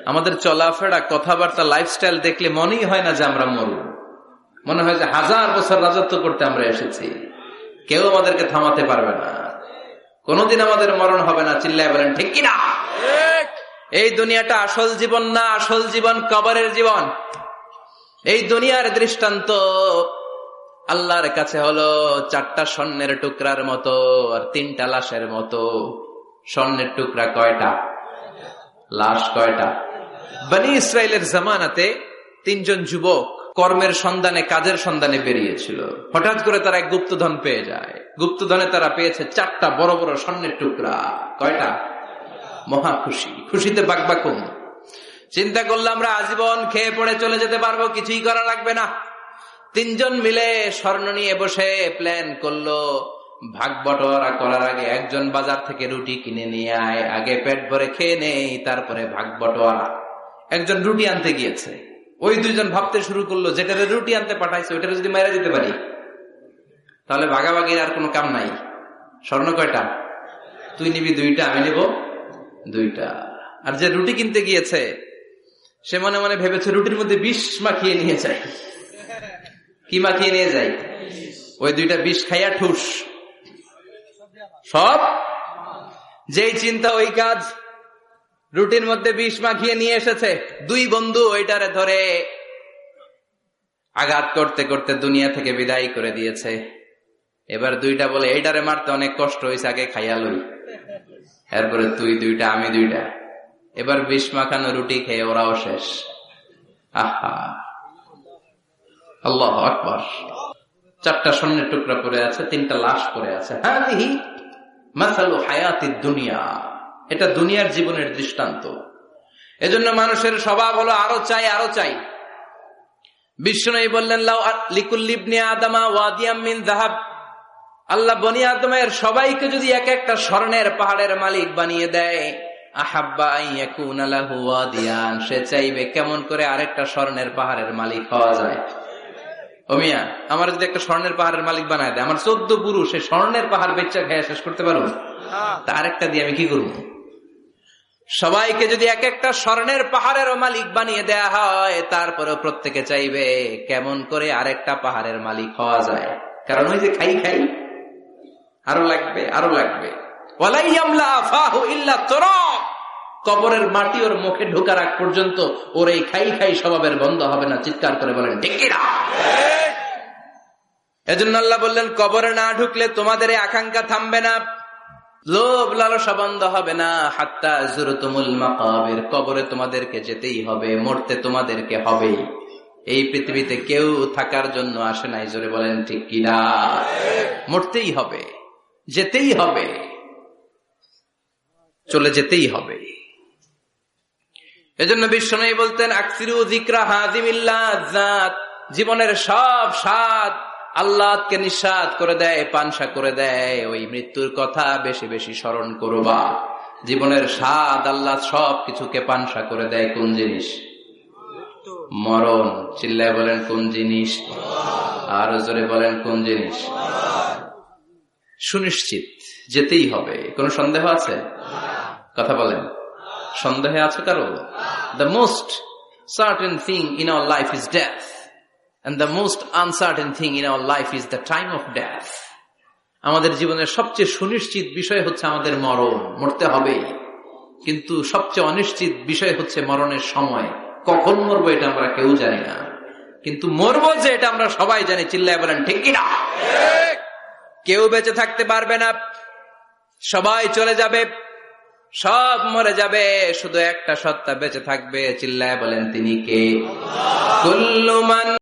আমাদের চলাফেরা, কথাবার্তা, লাইফস্টাইল দেখলে মনেই হয় না যে আমরা মরব। মনে হয় যে 1000 বছর রাজত্ব করতে আমরা এসেছি, কেউ আমাদেরকে থামাতে পারবে না, কোনদিন আমাদের মরণ হবে না। চিল্লায় বলেন ঠিক কিনা? এই দুনিয়াটা আসল জীবন না, আসল জীবন কবরের জীবন। এই দুনিয়ার দৃষ্টান্ত আল্লাহর কাছে হলো 4টা স্বর্ণের টুকরার মতো আর 3টা লাশের মতো। স্বর্ণের টুকরা কয়টা? লাশ কয়টা? বনি ইসরায়েলের জামানাতে 3 জন যুবক কর্মের সন্ধানে, কাজের সন্ধানে বেরিয়েছিল। হঠাৎ করে তারা এক গুপ্তধন পেয়ে যায়। গুপ্তধনে তারা পেয়েছে 4টা বড় বড় স্বর্ণের টুকরা। কয়টা? মহা খুশি, খুশিতে বাকবাকুম। চিন্তা করলে আমরা আজীবন খেয়ে পড়ে চলে যেতে পারবো, কিছুই করা লাগবে না। 3 জন মিলে স্বর্ণ নিয়ে বসে প্ল্যান করলো ভাগ বটোয়ারা করার আগে একজন বাজার থেকে রুটি কিনে নিয়ে আয়, আগে পেট ভরে খেয়ে নেই, তারপরে ভাগ বটোয়ারা। একজন রুটি আনতে গিয়েছে, ওই 2 জন ভাবতে শুরু করলো যেটারে রুটি আনতে পাঠাইছে ওইটারে যদি মাইরা দিতে পারি তাহলে ভাগাভাগির আর কোনো কাম নাই। স্বর্ণ কয়টা? তুই নিবি 2টা, আমি নিব 2টা। আর যে রুটি কিনতে গিয়েছে সে মনে মনে ভেবেছে রুটির মধ্যে বিষ মাখিয়ে নিয়ে যায়। কি মাখিয়ে নিয়ে যায়? ওই 2টা বিষ খাইয়া ঠুস সব। যেই চিন্তা ওই কাজ। রুটির মধ্যে বিষ মাখিয়ে নিয়ে এসেছে। 2 বন্ধু ওইটারে ধরে আঘাত করতে করতে দুনিয়া থেকে বিদায় করে দিয়েছে। এবার 2টা বলে এইটারে মারতে অনেক কষ্ট হয়েছে, আগে খাইয়া লই, এরপরে তুই 2টা, আমি 2টা। এবার বিষ মাখানো রুটি খেয়ে ওরাও শেষ। আহা, আল্লাহু আকবার। 4টা স্বর্ণের টুকরা পড়ে আছে, 3টা লাশ পড়ে আছে। হাযিহি মাসালু হায়াতিদ দুনিয়া। এটা দুনিয়ার জীবনের দৃষ্টান্ত। এজন্য মানুষের স্বভাব হলো আরো চাই, আরো চাই। বিশ্বনবী বললেন লাউ লিকুল্লি ইবনি আদামা ওয়াদিয়াম মিন যাহাব। আল্লাহ বনি আদমের সবাইকে যদি এক একটা স্বর্ণের পাহাড়ের মালিক বানিয়ে দেয়, আহাব্বা আন ইয়াকুনা লাহু ওয়াদিয়ান, সে চাইবে কেমন করে আরেকটা স্বর্ণের পাহাড়ের মালিক হওয়া যায়। ও মিয়া, আমার যদি একটা স্বর্ণের পাহাড়ের মালিক বানায় দেয়, আমার 14 পুরুষ সেই স্বর্ণের পাহাড় বেচা খেয়ে শেষ করতে পারবো? তা আরেকটা দিয়ে আমি কি করবো? সবাইকে যদি এক একটা স্বর্ণের পাহাড়ের মালিক বানিয়ে দেয়া হয়, তারপরেও প্রত্যেকে চাইবে কেমন করে আরেকটা পাহাড়ের মালিক হওয়া যায়। কারণ ওই যে খাই খাই, আরো লাগবে, আরো লাগবে। কবরের মাটি ওর মুখে ঢোকার আগ পর্যন্ত ওর এই খাই খাই স্বভাবের বন্ধ হবে না। চিৎকার করে বলেন ঠিক কিনা? এজন্য আল্লাহ বললেন কবরে না ঢুকলে তোমাদের এই আকাঙ্ক্ষা থামবে না, লোভ লালসা বন্ধ হবে না। হাত্তা যুরতুমুল মাকাবির, কবরে তোমাদেরকে যেতেই হবে, মরতে তোমাদেরকে হবে। এই পৃথিবীতে কেউ থাকার জন্য আসে নাই, জোরে বলেন ঠিক কিনা? মরতেই হবে, যেতেই হবে, চলে যেতেই হবে। এজন্য বিশ্বনবী বলতেন আকসিরু যিকরা হাযিমিল লাযাত। জীবনের সব স্বাদ আল্লাহকে নিঃস্বাদ করে দেয়, পানসা করে দেয়। ওই মৃত্যুর কথা বেশি বেশি স্মরণ করবা। জীবনের স্বাদ আল্লাহ সব কিছুকে পানসা করে দেয়। কোন জিনিস? মরণ। চিল্লায় বলেন কোন জিনিস? আরো জোরে বলেন কোন জিনিস? সুনিশ্চিত যেতেই হবে। কোন সন্দেহ আছে? কথা বলেন, সন্দেহে আছে কারো? The most certain thing in our life is death, and the most uncertain thing in our life is the time of death. আমাদের জীবনের সবচেয়ে সুনিশ্চিত বিষয় হচ্ছে আমাদের মরণ, মরতে হবে। কিন্তু সবচেয়ে অনিশ্চিত বিষয় হচ্ছে মরণের সময়। কখন মরবো এটা আমরা কেউ জানি না, কিন্তু মরবো যে এটা আমরা সবাই জানি। চিল্লায় বলেন ঠিক কিনা? কেউ বেঁচে থাকতে পারবে না, সবাই চলে যাবে, সব মরে যাবে, শুধু একটা সত্তা বেঁচে থাকবে। চিল্লায় বলেন তিনি কে? কুল্লু মান